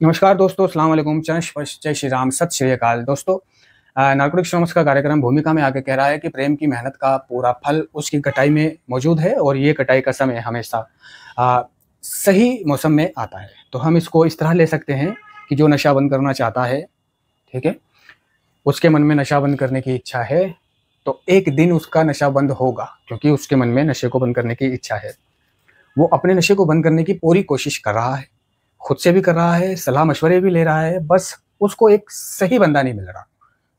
नमस्कार दोस्तों, अस्सलाम वालेकुम, चरण स्पर्श, जय श्री राम, सत श्री अकाल। दोस्तों, नारकोटिक्स एनोनिमस का कार्यक्रम भूमिका में आके कह रहा है कि प्रेम की मेहनत का पूरा फल उसकी कटाई में मौजूद है और ये कटाई का समय हमेशा सही मौसम में आता है। तो हम इसको इस तरह ले सकते हैं कि जो नशा बंद करना चाहता है, ठीक है, उसके मन में नशा बंद करने की इच्छा है, तो एक दिन उसका नशा बंद होगा, क्योंकि उसके मन में नशे को बंद करने की इच्छा है। वो अपने नशे को बंद करने की पूरी कोशिश कर रहा है, खुद से भी कर रहा है, सलाह-मशवरे भी ले रहा है, बस उसको एक सही बंदा नहीं मिल रहा,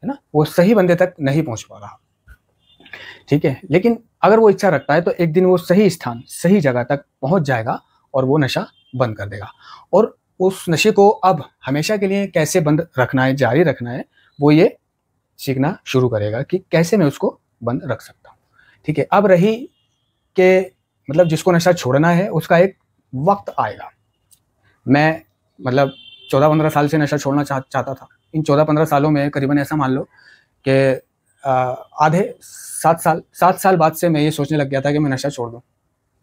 है ना? वो सही बंदे तक नहीं पहुँच पा रहा, ठीक है? लेकिन अगर वो इच्छा रखता है तो एक दिन वो सही स्थान, सही जगह तक पहुँच जाएगा और वो नशा बंद कर देगा। और उस नशे को अब हमेशा के लिए कैसे बंद रखना है, जारी रखना है, वो ये सीखना शुरू करेगा कि कैसे मैं उसको बंद रख सकता हूँ, ठीक है? अब रही कि मतलब जिसको नशा छोड़ना है, उसका एक वक़्त आएगा। मैं मतलब 14-15 साल से नशा छोड़ना चाहता था। इन 14-15 सालों में करीबन ऐसा मान लो कि आधे 7 साल बाद से मैं ये सोचने लग गया था कि मैं नशा छोड़ दूँ।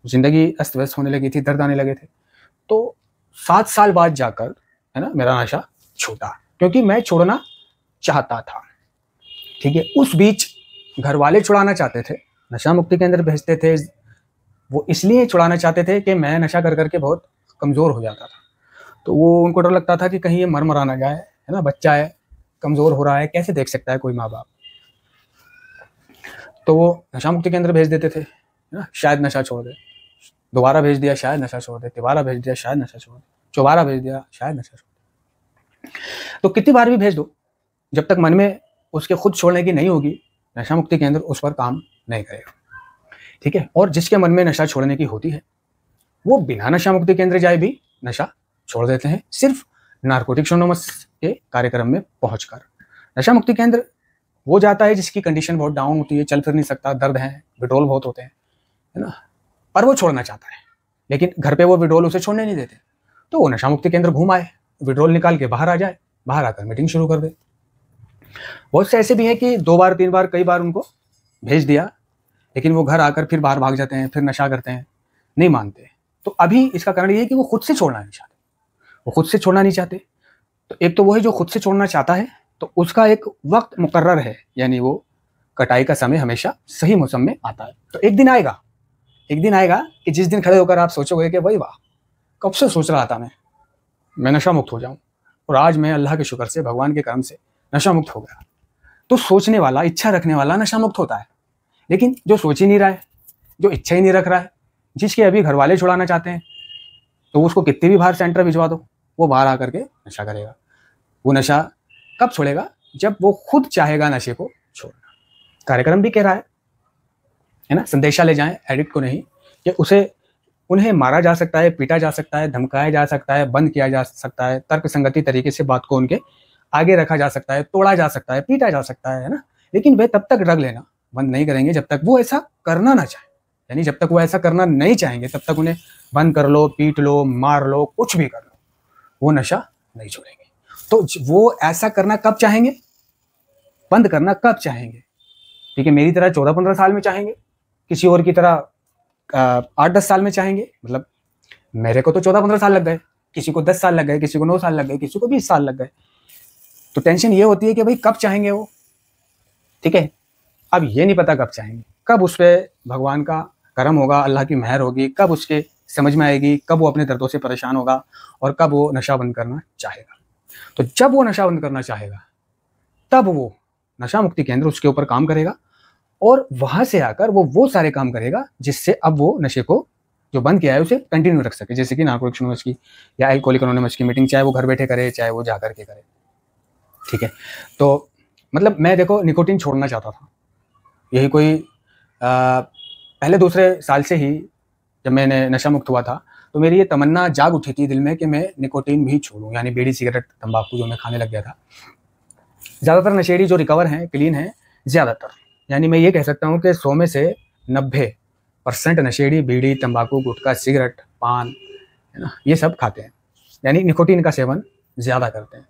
ज़िंदगी अस्त-व्यस्त होने लगी थी, दर्द आने लगे थे। तो 7 साल बाद जाकर, है ना, मेरा नशा छूटा, क्योंकि मैं छोड़ना चाहता था, ठीक है? उस बीच घरवाले छुड़ाना चाहते थे, नशा मुक्ति केंद्र भेजते थे। वो इसलिए छुड़ाना चाहते थे कि मैं नशा कर के बहुत कमज़ोर हो जाता था। तो वो उनको डर लगता था कि कहीं ये मर ना जाए, है ना? बच्चा है, कमज़ोर हो रहा है, कैसे देख सकता है कोई माँ-बाप? तो वो नशा मुक्ति केंद्र भेज देते थे, है ना? शायद नशा छोड़ दे। दोबारा भेज दिया, शायद नशा छोड़ दे। तिबारा भेज दिया, शायद नशा छोड़ दे। चौबारा भेज दिया, शायद नशा छोड़ दे। तो कितनी बार भी भेज दो, जब तक मन में उसके खुद छोड़ने की नहीं होगी, नशा मुक्ति केंद्र उस पर काम नहीं करेगा, ठीक है? और जिसके मन में नशा छोड़ने की होती है, वो बिना नशा मुक्ति केंद्र जाए भी नशा छोड़ देते हैं, सिर्फ नारकोटिक्स एनोनिमस के कार्यक्रम में पहुंचकर। नशा मुक्ति केंद्र वो जाता है जिसकी कंडीशन बहुत डाउन होती है, चल फिर नहीं सकता, दर्द है, विड्रॉल बहुत होते हैं, है ना? पर वो छोड़ना चाहता है, लेकिन घर पे वो विड्रॉल उसे छोड़ने नहीं देते। तो वो नशा मुक्ति केंद्र घूम आए, विड्रॉल निकाल के बाहर आ जाए, बाहर आकर मीटिंग शुरू कर दे। बहुत से ऐसे भी हैं कि 2 बार 3 बार कई बार उनको भेज दिया, लेकिन वो घर आकर फिर बाहर भाग जाते हैं, फिर नशा करते हैं, नहीं मानते। तो अभी इसका कारण ये है कि वो खुद से छोड़ना नहीं चाहते। वो खुद से छोड़ना नहीं चाहते। तो एक तो वो है जो खुद से छोड़ना चाहता है, तो उसका एक वक़्त मुकर्रर है, यानी वो कटाई का समय हमेशा सही मौसम में आता है। तो एक दिन आएगा कि जिस दिन खड़े होकर आप सोचोगे कि भाई वाह! कब से सोच रहा था मैं नशा मुक्त हो जाऊँ, और आज मैं अल्लाह के शुक्र से, भगवान के करम से नशा मुक्त हो गया। तो सोचने वाला, इच्छा रखने वाला नशा मुक्त होता है। लेकिन जो सोच ही नहीं रहा है, जो इच्छा ही नहीं रख रहा है, जिसके अभी घरवाले छुड़ाना चाहते हैं, तो उसको कितनी भी बाहर सेंटर भिजवा दो, वो बाहर आकर के नशा करेगा। वो नशा कब छोड़ेगा? जब वो खुद चाहेगा नशे को छोड़ना। कार्यक्रम भी कह रहा है ना? संदेशा ले जाएं एडिक्ट को नहीं, कि उन्हें मारा जा सकता है, पीटा जा सकता है, धमकाया जा सकता है, बंद किया जा सकता है, तर्क संगति तरीके से बात को उनके आगे रखा जा सकता है, तोड़ा जा सकता है, पीटा जा सकता है ना? लेकिन वे तब तक ड्रग लेना बंद नहीं करेंगे जब तक वो ऐसा करना ना चाहे। यानी जब तक वो ऐसा करना नहीं चाहेंगे, तब तक उन्हें बंद कर लो, पीट लो, मार लो, कुछ भी कर लो, वो नशा नहीं छोड़ेंगे। तो वो ऐसा करना कब चाहेंगे? बंद करना कब चाहेंगे? ठीक है, मेरी तरह 14-15 साल में चाहेंगे, किसी और की तरह 8-10 साल में चाहेंगे। मतलब मेरे को तो 14-15 साल लग गए, किसी को 10 साल लग गए, किसी को 9 साल लग गए, किसी को 20 साल लग गए। तो टेंशन ये होती है कि भाई कब चाहेंगे वो, ठीक है? अब ये नहीं पता कब चाहेंगे, कब उस पे भगवान का करम होगा, अल्लाह की मेहर होगी, कब उसके समझ में आएगी, कब वो अपने दर्दों से परेशान होगा और कब वो नशा बंद करना चाहेगा। तो जब वो नशा बंद करना चाहेगा, तब वो नशा मुक्ति केंद्र उसके ऊपर काम करेगा और वहां से आकर वो सारे काम करेगा जिससे अब वो नशे को जो बंद किया है उसे कंटिन्यू रख सके। जैसे कि नारकोटिक्स एनोनिमस की या अल्कोहलिक एनोनिमस की मीटिंग, चाहे वो घर बैठे करे, चाहे वो जाकर के करे, ठीक है? तो मतलब मैं देखो निकोटीन छोड़ना चाहता था, यही कोई पहले दूसरे साल से ही जब मैंने नशा मुक्त हुआ था, तो मेरी ये तमन्ना जाग उठी थी दिल में कि मैं निकोटीन भी छोड़ूं, यानी बीड़ी, सिगरेट, तंबाकू जो मैं खाने लग गया था। ज़्यादातर नशेड़ी जो रिकवर हैं, क्लीन हैं, ज़्यादातर, यानी मैं ये कह सकता हूँ कि 100 में से 90% नशेड़ी बीड़ी, तंबाकू, गुटखा, सिगरेट, पान, है ना, ये सब खाते हैं, यानी निकोटीन का सेवन ज़्यादा करते हैं।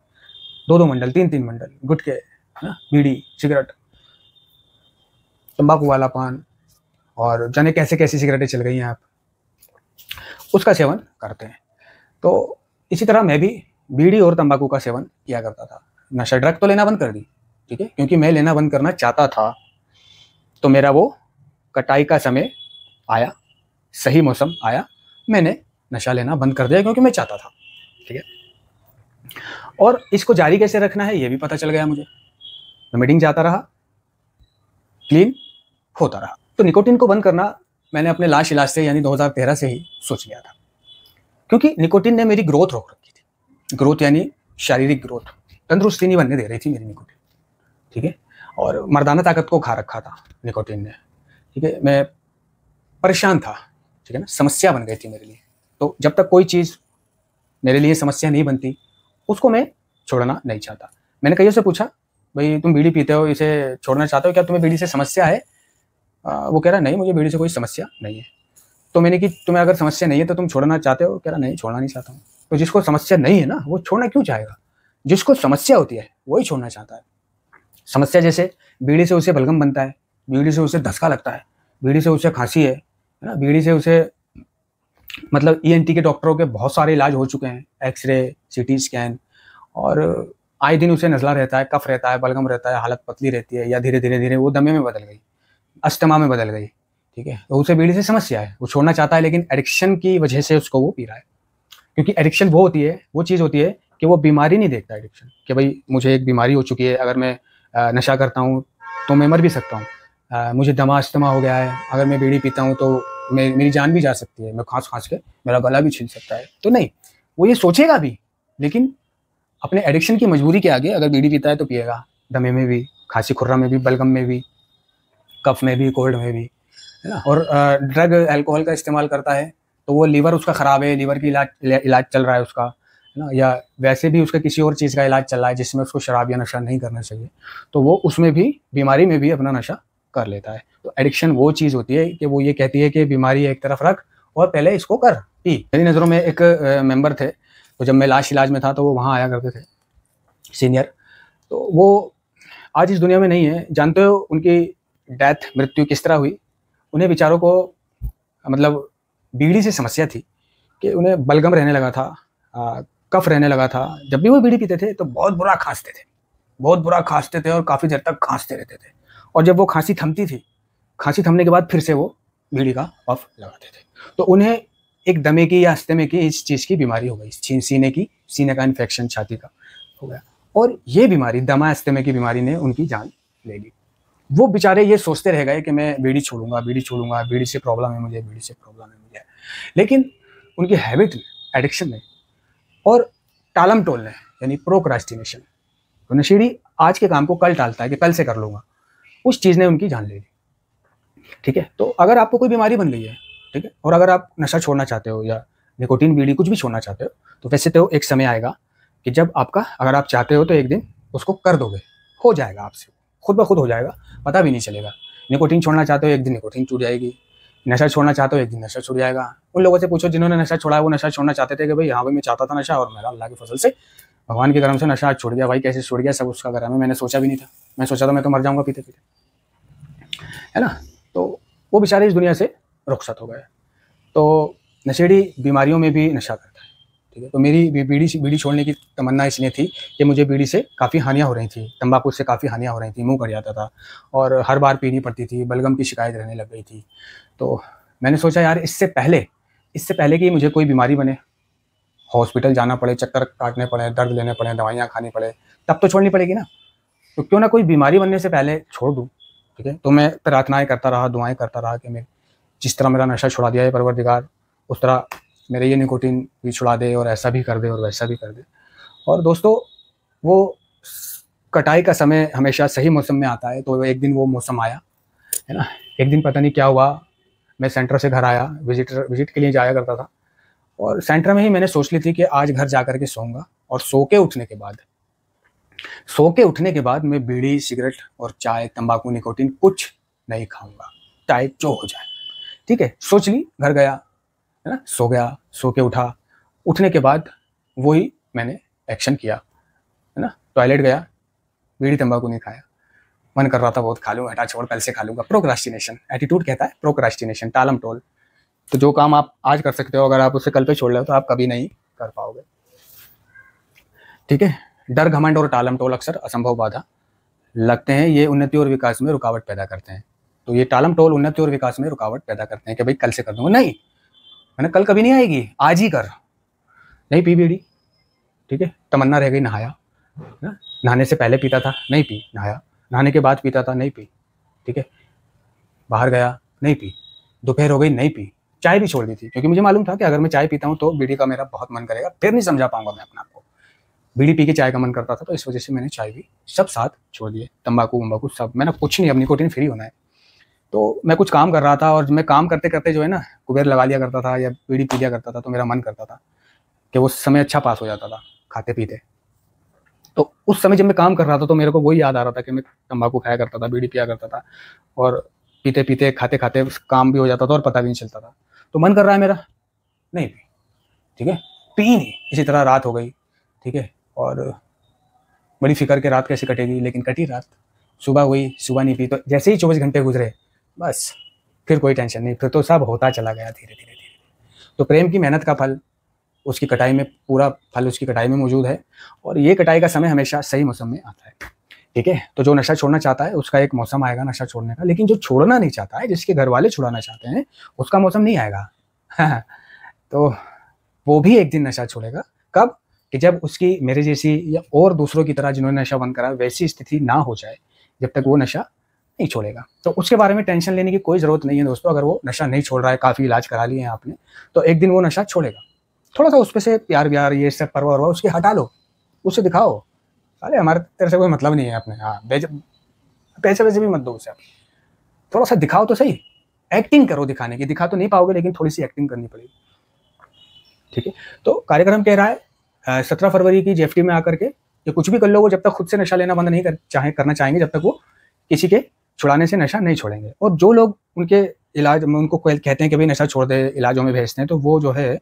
2-2 मंडल, 3-3 मंडल गुटखे, है ना, बीड़ी, सिगरेट, तंबाकू वाला पान, और जाने कैसे कैसी सिगरेटें चल गई हैं, आप उसका सेवन करते हैं। तो इसी तरह मैं भी बीड़ी और तंबाकू का सेवन किया करता था। नशा ड्रग तो लेना बंद कर दी, ठीक है, क्योंकि मैं लेना बंद करना चाहता था। तो मेरा वो कटाई का समय आया, सही मौसम आया, मैंने नशा लेना बंद कर दिया क्योंकि मैं चाहता था, ठीक है। और इसको जारी कैसे रखना है ये भी पता चल गया मुझे। मैं मीटिंग जाता रहा, क्लीन होता रहा। तो निकोटीन को बंद करना मैंने अपने लास्ट इलाज से यानी 2013 से ही सोच लिया था, क्योंकि निकोटीन ने मेरी ग्रोथ रोक रखी थी। ग्रोथ यानी शारीरिक ग्रोथ, तंदुरुस्ती नहीं बनने दे रही थी मेरी निकोटीन, ठीक है। और मर्दाना ताकत को खा रखा था निकोटीन ने, ठीक है। मैं परेशान था, ठीक है ना, समस्या बन गई थी मेरे लिए। तो जब तक कोई चीज़ मेरे लिए समस्या नहीं बनती उसको मैं छोड़ना नहीं चाहता। मैंने कईयों से पूछा, भाई तुम बीड़ी पीते हो, इसे छोड़ना चाहते हो क्या, तुम्हें बीड़ी से समस्या है? वो कह रहा नहीं, मुझे बीड़ी से कोई समस्या नहीं है। तो मैंने कि तुम्हें अगर समस्या नहीं है तो तुम छोड़ना चाहते हो? कह रहा नहीं, छोड़ना नहीं चाहता हूँ। तो जिसको समस्या नहीं है ना वो छोड़ना क्यों चाहेगा? जिसको समस्या होती है वही छोड़ना चाहता है। समस्या जैसे बीड़ी से उसे बलगम बनता है, बीड़ी से उसे धसका लगता है, बीड़ी से उसे खांसी है ना, बीड़ी से उसे मतलब ENT के डॉक्टरों के बहुत सारे इलाज हो चुके हैं, एक्सरे, CT स्कैन, और आए दिन उसे नज़ला रहता है, कफ रहता है, बलगम रहता है, हालत पतली रहती है, या धीरे धीरे धीरे वो दमे में बदल गई, अस्थमा में बदल गई, ठीक है। तो उसे बीड़ी से समस्या है, वो छोड़ना चाहता है, लेकिन एडिक्शन की वजह से उसको वो पी रहा है। क्योंकि एडिक्शन वो होती है, वो चीज़ होती है कि वो बीमारी नहीं देखता एडिक्शन, कि भाई मुझे एक बीमारी हो चुकी है, अगर मैं नशा करता हूँ तो मैं मर भी सकता हूँ, मुझे दमा अस्थमा हो गया है, अगर मैं बीड़ी पीता हूँ तो मेरी जान भी जा सकती है, मैं खांस खांस के मेरा गला भी छिल सकता है। तो नहीं, वो ये सोचेगा भी, लेकिन अपने एडिक्शन की मजबूरी के आगे अगर बीड़ी पीता है तो पिएगा, दमे में भी, खांसी खुर्रा में भी, बलगम में भी, कफ में भी, कोल्ड में भी, है ना। और ड्रग अल्कोहल का इस्तेमाल करता है तो वो लीवर उसका ख़राब है, लीवर की इलाज चल रहा है उसका, है ना, या वैसे भी उसका किसी और चीज़ का इलाज चल रहा है जिसमें उसको शराब या नशा नहीं करना चाहिए, तो वो उसमें भी, बीमारी में भी अपना नशा कर लेता है। तो एडिक्शन वो चीज़ होती है कि वो ये कहती है कि बीमारी एक तरफ रख और पहले इसको कर पी। मेरी नज़रों में एक मेंबर थे, तो जब मैं लास्ट इलाज में था तो वो वहाँ आया करते थे, सीनियर। तो वो आज इस दुनिया में नहीं है। जानते हो उनकी डेथ, मृत्यु किस तरह हुई? उन्हें बेचारों को मतलब बीड़ी से समस्या थी कि उन्हें बलगम रहने लगा था, कफ रहने लगा था। जब भी वो बीड़ी पीते थे तो बहुत बुरा खांसते थे, बहुत बुरा खांसते थे और काफ़ी देर तक खांसते रहते थे। और जब वो खांसी थमती थी, खांसी थमने के बाद फिर से वो बीड़ी का पफ लगाते थे। तो उन्हें एक दमे की या अस्थमे की इस चीज़ की बीमारी हो गई, सीने का इन्फेक्शन छाती का हो गया। और ये बीमारी, दमा अस्थमे की बीमारी ने उनकी जान ले ली। वो बेचारे ये सोचते रह गए कि मैं बीड़ी छोड़ूंगा, बीड़ी छोड़ूंगा, बीड़ी से प्रॉब्लम है मुझे, बीड़ी से प्रॉब्लम है मुझे। लेकिन उनकी हैबिट ने, एडिक्शन ने और टालम टोलने यानी प्रोक्रास्टिनेशन, तो नशेड़ी आज के काम को कल टालता है कि कल से कर लूँगा, उस चीज़ ने उनकी जान ले ली, ठीक है। तो अगर आपको कोई बीमारी बन गई है, ठीक है, और अगर आप नशा छोड़ना चाहते हो या निकोटीन, बीड़ी कुछ भी छोड़ना चाहते हो, तो वैसे तो एक समय आएगा कि जब आपका, अगर आप चाहते हो तो एक दिन उसको कर दोगे, हो जाएगा आपसे, खुद ब खुद हो जाएगा, पता भी नहीं चलेगा। निकोटीन छोड़ना चाहते हो एक दिन निकोटीन छूट जाएगी, नशा छोड़ना चाहते हो एक दिन नशा छूट जाएगा। उन लोगों से पूछो जिन्होंने नशा छोड़ा है, वो नशा छोड़ना चाहते थे कि भाई हाँ भाई मैं चाहता था नशा, और मेरा अल्लाह की फसल से, भगवान के करम से नशा आज छूट गया। भाई कैसे छूट गया, सब उसका करम है, मैंने सोचा भी नहीं था, मैं सोचा था मैं तो मर जाऊंगा पीते पीते, है ना। तो वो बेचारे इस दुनिया से रुखसत हो गए। तो नशेड़ी बीमारियों में भी नशा करता है, ठीक है। तो मेरी बीड़ी छोड़ने की तमन्ना इसलिए थी कि मुझे बीड़ी से काफ़ी हानियाँ हो रही थी, तंबाकू से काफ़ी हानियाँ हो रही थी, मुंह कट जाता था और हर बार पीनी पड़ती थी, बलगम की शिकायत रहने लग गई थी। तो मैंने सोचा यार इससे पहले कि मुझे कोई बीमारी बने, हॉस्पिटल जाना पड़े, चक्कर काटने पड़े, दर्द लेने पड़े, दवाइयाँ खानी पड़े, तब तो छोड़नी पड़ेगी ना। तो क्यों ना कोई बीमारी बनने से पहले छोड़ दूँ, ठीक है। तो मैं प्रार्थनाएँ करता रहा, दुआएँ करता रहा कि मैं, जिस तरह मेरा नशा छुड़ा दिया है परवरदिगार, उस तरह मेरे ये निकोटीन भी छुड़ा दे, और ऐसा भी कर दे और वैसा भी कर दे। और दोस्तों, वो कटाई का समय हमेशा सही मौसम में आता है। तो एक दिन वो मौसम आया, है ना। एक दिन पता नहीं क्या हुआ, मैं सेंटर से घर आया, विजिट के लिए जाया करता था, और सेंटर में ही मैंने सोच ली थी कि आज घर जा कर के सोऊंगा, और सो के उठने के बाद मैं बीड़ी, सिगरेट और चाय, तंबाकू, निकोटीन कुछ नहीं खाऊंगा, चाहे जो हो जाए, ठीक है। सोच ली, घर गया, है ना, सो गया, सो के उठा, उठने के बाद वही मैंने एक्शन किया, है ना। टॉयलेट गया, बीड़ी तंबाकू नहीं खाया, मन कर रहा था बहुत खा लूँ, हटा छोड़ कल से खा लूँगा। प्रोक्रास्टिनेशन, एटीट्यूड कहता है प्रोक्रास्टिनेशन, टालम टोल। तो जो काम आप आज कर सकते हो, अगर आप उसे कल पे छोड़ रहे हो तो आप कभी नहीं कर पाओगे। ठीक है। डर, घमंड और टालम टोल अक्सर असंभव बाधा लगते हैं, ये उन्नति और विकास में रुकावट पैदा करते हैं। तो ये टालम टोल उन्नति और विकास में रुकावट पैदा करते हैं कि भाई कल से कर दूंगा, नहीं मैंने कल कभी नहीं आएगी, आज ही कर। नहीं पी बीड़ी, ठीक है, तमन्ना रह गई नहाया, नहाने से पहले पीता था, नहीं पी, नहाया, नहाने के बाद पीता था, नहीं पी, ठीक है, बाहर गया, नहीं पी, दोपहर हो गई, नहीं पी, चाय भी छोड़ दी थी, क्योंकि मुझे मालूम था कि अगर मैं चाय पीता हूँ तो बीड़ी का मेरा बहुत मन करेगा, फिर नहीं समझा पाऊंगा मैं अपने आप को। बीड़ी पी के चाय का मन करता था, तो इस वजह से मैंने चाय भी सब साथ छोड़ दिए, तंबाकू वंबाकू सब, मैंने कुछ नहीं, अब निकोटीन फ्री होना है। तो मैं कुछ काम कर रहा था और मैं काम करते करते जो है ना कुबेर लगा लिया करता था या बीड़ी पी लिया करता था, तो मेरा मन करता था कि वो समय अच्छा पास हो जाता था खाते पीते। तो उस समय जब मैं काम कर रहा था तो मेरे को वही याद आ रहा था कि मैं तंबाकू खाया करता था, बीड़ी पिया करता था, और पीते पीते खाते खाते काम भी हो जाता था और पता भी नहीं चलता था। तो मन कर रहा है मेरा, नहीं पी, ठीक है, पी नहीं। इसी तरह रात हो गई, ठीक है, और बड़ी फिक्र के रात कैसे कटेगी, लेकिन कटी रात, सुबह हुई, सुबह नहीं पी, तो जैसे ही 24 घंटे गुजरे बस फिर कोई टेंशन नहीं, फिर तो सब होता चला गया धीरे धीरे धीरे। तो प्रेम की मेहनत का फल उसकी कटाई में, पूरा फल उसकी कटाई में मौजूद है, और ये कटाई का समय हमेशा सही मौसम में आता है, ठीक है। तो जो नशा छोड़ना चाहता है उसका एक मौसम आएगा नशा छोड़ने का, लेकिन जो छोड़ना नहीं चाहता है, जिसके घर वाले छुड़ाना चाहते हैं, उसका मौसम नहीं आएगा। तो वो भी एक दिन नशा छोड़ेगा। कब? कि जब उसकी मेरे जैसी या और दूसरों की तरह जिन्होंने नशा बंद करा वैसी स्थिति ना हो जाए, जब तक वो नशा नहीं छोड़ेगा। तो उसके बारे में टेंशन लेने की कोई ज़रूरत नहीं है दोस्तों। अगर वो नशा नहीं छोड़ रहा है, काफ़ी इलाज करा लिए हैं आपने, तो एक दिन वो नशा छोड़ेगा। थोड़ा सा उस पर से प्यार व्यार ये सब परवा वरवा उसके हटा लो, उसे दिखाओ, अरे हमारे तेरे से कोई मतलब नहीं है अपने, हाँ पैसे वैसे भी मत दो उसे, थोड़ा सा दिखाओ तो सही, एक्टिंग करो दिखाने की। दिखा तो नहीं पाओगे, लेकिन थोड़ी सी एक्टिंग करनी पड़ेगी, ठीक है। तो कार्यक्रम कह रहा है 17 फरवरी की जेएफटी में आकर के ये कुछ भी कर लो, वो जब तक खुद से नशा लेना बंद नहीं करना चाहेंगे, जब तक वो किसी के छुड़ाने से नशा नहीं छोड़ेंगे। और जो लोग उनके इलाज में उनको कहते हैं कि भाई नशा छोड़ दे, इलाजों में भेजते हैं, तो वो जो है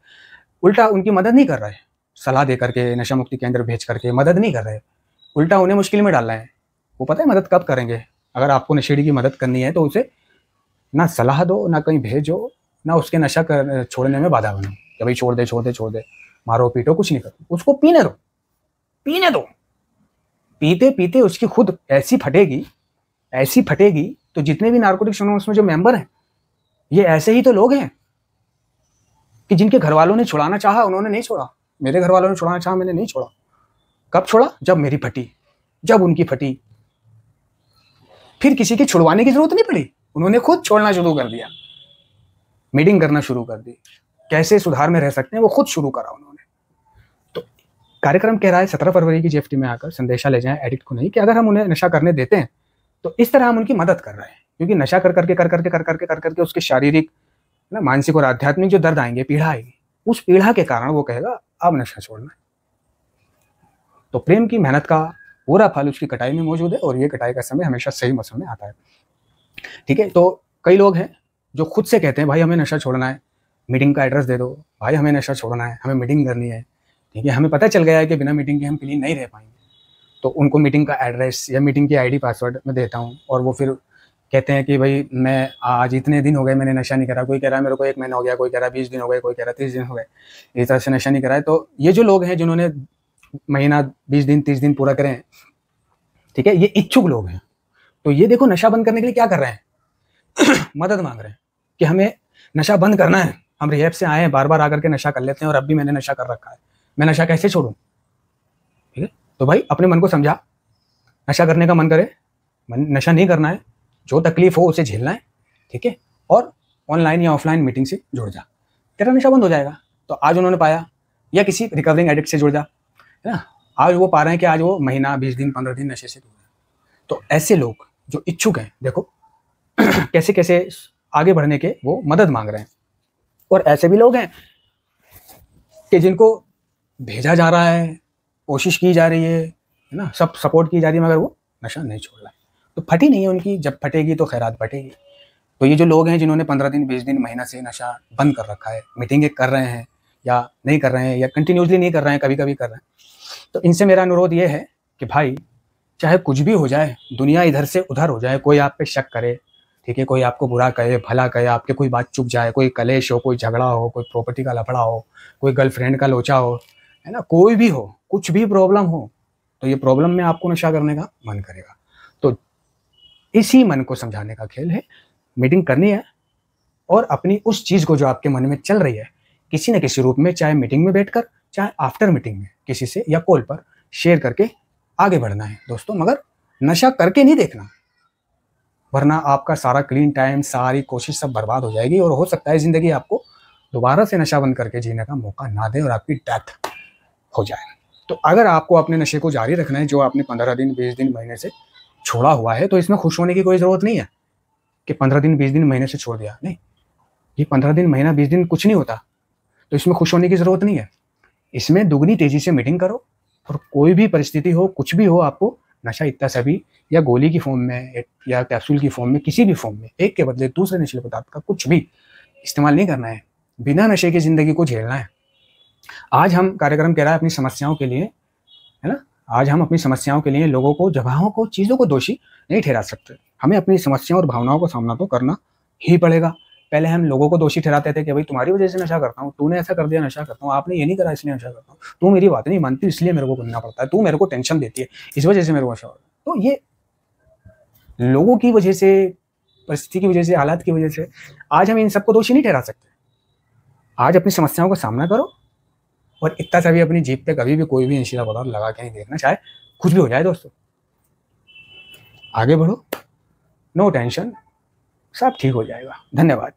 उल्टा उनकी मदद नहीं कर रहे, सलाह दे करके नशा मुक्ति केंद्र भेज करके मदद नहीं कर रहे, उल्टा उन्हें मुश्किल में डाल रहे हैं। वो पता है मदद कब करेंगे? अगर आपको नशेड़ी की मदद करनी है तो उसे ना सलाह दो, ना कहीं भेजो, ना उसके नशा छोड़ने में बाधा बनो कि भाई छोड़ दे छोड़ दे छोड़ दे, मारो पीटो, कुछ नहीं करो, उसको पीने दो, पीने दो। पीते पीते उसकी खुद ऐसी फटेगी, तो जितने भी नारकोटिक्स एनोनिमस में जो मेंबर हैं, ये ऐसे ही तो लोग हैं कि जिनके घर वालों ने छुड़ाना चाहा, उन्होंने नहीं छोड़ा। मेरे घर वालों ने छुड़ाना चाहा, मैंने नहीं छोड़ा। कब छोड़ा? जब मेरी फटी, जब उनकी फटी, फिर किसी की छुड़वाने की जरूरत नहीं पड़ी, उन्होंने खुद छोड़ना शुरू कर दिया, मीटिंग करना शुरू कर दी, कैसे सुधार में रह सकते हैं वो खुद शुरू करा उन्होंने। तो कार्यक्रम कह रहा है 17 फरवरी की जेएफटी में आकर संदेशा ले जाएं एडिक्ट को नहीं, कि अगर हम उन्हें नशा करने देते हैं तो इस तरह हम उनकी मदद कर रहे हैं, क्योंकि नशा कर करके उसके शारीरिक ना मानसिक और आध्यात्मिक जो दर्द आएंगे, पीड़ा आएगी, उस पीड़ा के कारण वो कहेगा अब नशा छोड़ना है। तो प्रेम की मेहनत का पूरा फल उसकी कटाई में मौजूद है, और ये कटाई का समय हमेशा सही मौसम में आता है, ठीक है। तो कई लोग हैं जो खुद से कहते हैं भाई हमें नशा छोड़ना है, मीटिंग का एड्रेस दे दो, भाई हमें नशा छोड़ना है, हमें मीटिंग करनी है, ठीक है, हमें पता चल गया है कि बिना मीटिंग के हम क्लीन नहीं रह पाएंगे। तो उनको मीटिंग का एड्रेस या मीटिंग की आईडी पासवर्ड मैं देता हूँ, और वो फिर कहते हैं कि भाई मैं आज इतने दिन हो गए मैंने नशा नहीं करा। कोई कह रहा है मेरे को 1 महीना हो गया, कोई कह रहा है 20 दिन हो गए, कोई कह रहा है 30 दिन हो गए, इस तरह से नशा नहीं करा है। तो ये जो लोग हैं जिन्होंने महीना 20 दिन 30 दिन पूरा करें, ठीक है, ये इच्छुक लोग हैं। तो ये देखो नशा बंद करने के लिए क्या कर रहे हैं, मदद मांग रहे हैं कि हमें नशा बंद करना है, हम रिहैब से आए हैं, बार बार आकर के नशा कर लेते हैं, और अब भी मैंने नशा कर रखा है, मैं नशा कैसे छोड़ूं? ठीक है, तो भाई अपने मन को समझा, नशा करने का मन करे, नशा नहीं करना है, जो तकलीफ हो उसे झेलना है, ठीक है, और ऑनलाइन या ऑफलाइन मीटिंग से जुड़ जा, तेरा नशा बंद हो जाएगा। तो आज उन्होंने पाया, या किसी रिकवरिंग एडिक्ट से जुड़ जा, है ना, आज वो पा रहे हैं कि आज वो महीना 20 दिन 15 दिन नशे से दूर है। तो ऐसे लोग जो इच्छुक हैं, देखो कैसे कैसे आगे बढ़ने के वो मदद मांग रहे हैं। और ऐसे भी लोग हैं कि जिनको भेजा जा रहा है, कोशिश की जा रही है ना, सब सपोर्ट की जा रही है, मगर वो नशा नहीं छोड़ रहा है। तो फटी नहीं है उनकी, जब फटेगी तो खैरात बटेगी। तो ये जो लोग हैं जिन्होंने 15 दिन 20 दिन महीना से नशा बंद कर रखा है, मीटिंगें कर रहे हैं या नहीं कर रहे हैं, या कंटिन्यूसली नहीं कर रहे हैं, कभी कभी कर रहे हैं, तो इनसे मेरा अनुरोध ये है कि भाई चाहे कुछ भी हो जाए, दुनिया इधर से उधर हो जाए, कोई आप पे शक करे, ठीक है, कोई आपको बुरा कहे भला कहे, आपके कोई बात चुप जाए, कोई कलेश हो, कोई झगड़ा हो, कोई प्रॉपर्टी का लफड़ा हो, कोई गर्लफ्रेंड का लोचा हो, है ना, कोई भी हो, कुछ भी प्रॉब्लम हो, तो ये प्रॉब्लम में आपको नशा करने का मन करेगा। तो इसी मन को समझाने का खेल है। मीटिंग करनी है और अपनी उस चीज को जो आपके मन में चल रही है, किसी न किसी रूप में, चाहे मीटिंग में बैठकर, चाहे आफ्टर मीटिंग में किसी से या कॉल पर शेयर करके आगे बढ़ना है दोस्तों, मगर नशा करके नहीं देखना, वरना आपका सारा क्लीन टाइम, सारी कोशिश सब बर्बाद हो जाएगी और हो सकता है जिंदगी आपको दोबारा से नशा बंद करके जीने का मौका ना दे और आपकी डेथ हो जाए। तो अगर आपको अपने नशे को जारी रखना है, जो आपने 15 दिन, 20 दिन, महीने से छोड़ा हुआ है, तो इसमें खुश होने की कोई जरूरत नहीं है कि 15 दिन, 20 दिन, महीने से छोड़ दिया। नहीं, ये 15 दिन, महीना, 20 दिन कुछ नहीं होता, तो इसमें खुश होने की जरूरत नहीं है। इसमें दुगनी तेजी से मीटिंग करो और कोई भी परिस्थिति हो, कुछ भी हो, आपको नशा इतना सा भी, या गोली की फॉर्म में या कैप्सूल की फॉर्म में, किसी भी फॉर्म में, एक के बदले दूसरे नशीले पदार्थ का कुछ भी इस्तेमाल नहीं करना है। बिना नशे की जिंदगी को झेलना है। आज हम कार्यक्रम कह रहा है अपनी समस्याओं के लिए, है ना, आज हम अपनी समस्याओं के लिए लोगों को, जगहों को, चीजों को दोषी नहीं ठहरा सकते। हमें अपनी समस्याओं और भावनाओं का सामना तो करना ही पड़ेगा। पहले हम लोगों को दोषी ठहराते थे कि भाई तुम्हारी वजह से नशा करता हूँ, तूने ऐसा कर दिया, नशा करता हूँ, आपने ये नहीं करा इसलिए नशा करता हूँ, तू मेरी बात नहीं मानती इसलिए मेरे को करना पड़ता है, तू मेरे को टेंशन देती है इस वजह से मेरे को नशा होता है। तो ये लोगों की वजह से, परिस्थिति की वजह से, हालात की वजह से आज हम इन सबको दोषी नहीं ठहरा सकते। आज अपनी समस्याओं का सामना करो और इतना सा भी अपनी जीभ पे कभी भी कोई भी नशीला पदार्थ लगा के नहीं देखना, चाहे कुछ भी हो जाए दोस्तों। आगे बढ़ो, नो टेंशन, सब ठीक हो जाएगा। धन्यवाद।